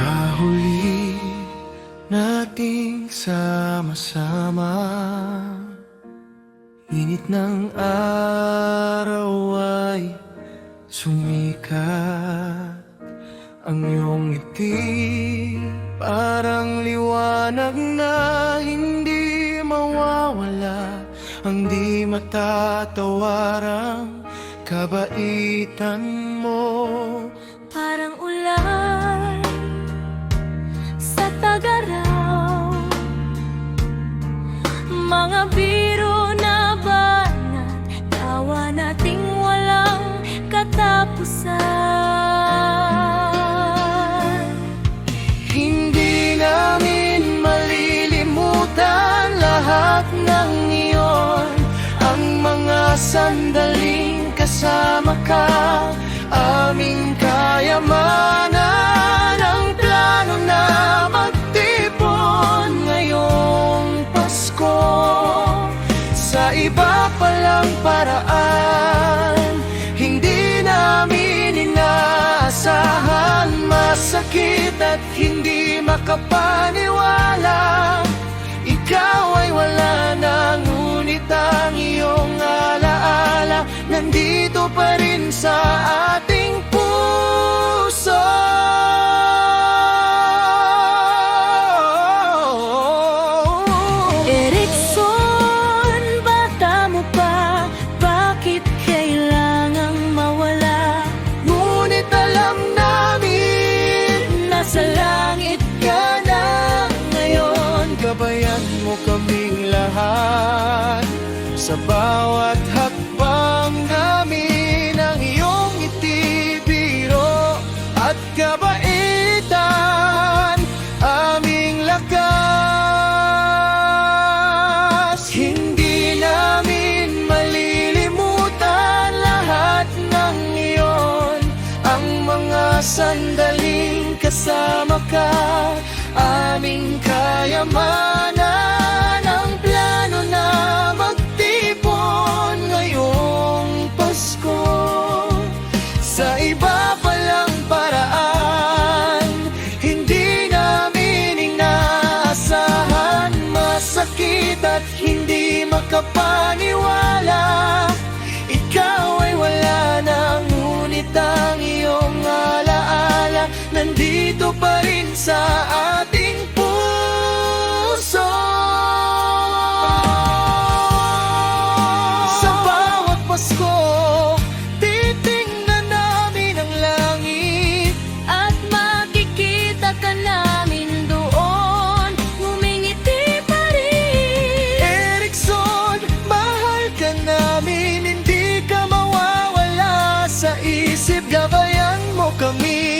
Sa huli nating sama-sama, init ng araw ay sumikat. Ang iyong ngiti parang liwanag na hindi mawawala. Ang di matatawarang kabaitan mo, parang ulan sa tag-araw. Mga biro na banat, tawa nating walang katapusan. Hindi namin malilimutan lahat ng iyon. Ang mga sandaling kasama ka, aming kayamanan. Ang plano na magtipon ngayong Pasko sa iba palang paraan. Hindi namin inaasahan, masakit at hindi makapaniwala. Ikaw ay wala na, ngunit ang iyong alaala nandito pa rin sa ating puso. Erikson, bata mo pa, bakit kailangang mawala? Ngunit alam namin Nasa langit ka na ngayon. Gabayan mo kaming lahat sa bawat hakbang namin. Ang iyong ngiti, biro at kabaitan, aming lakas. Hindi namin malilimutan lahat ng iyon. Ang mga sandaling kasama ka, aming kayamanan. Ang plano na magtipon ngayong Pasko sa iba palang paraan. Hindi namin inaasahan, masakit at hindi makapaniwala. Ikaw ay wala na, ngunit ang iyong alaala nandito pa rin sa ating puso. Sa bawat Pasko, titingnan namin ang langit at makikita ka namin doon, ngumingiti pa rin. Erikson, mahal ka namin, hindi ka mawawala sa isip. Gabayan mo kami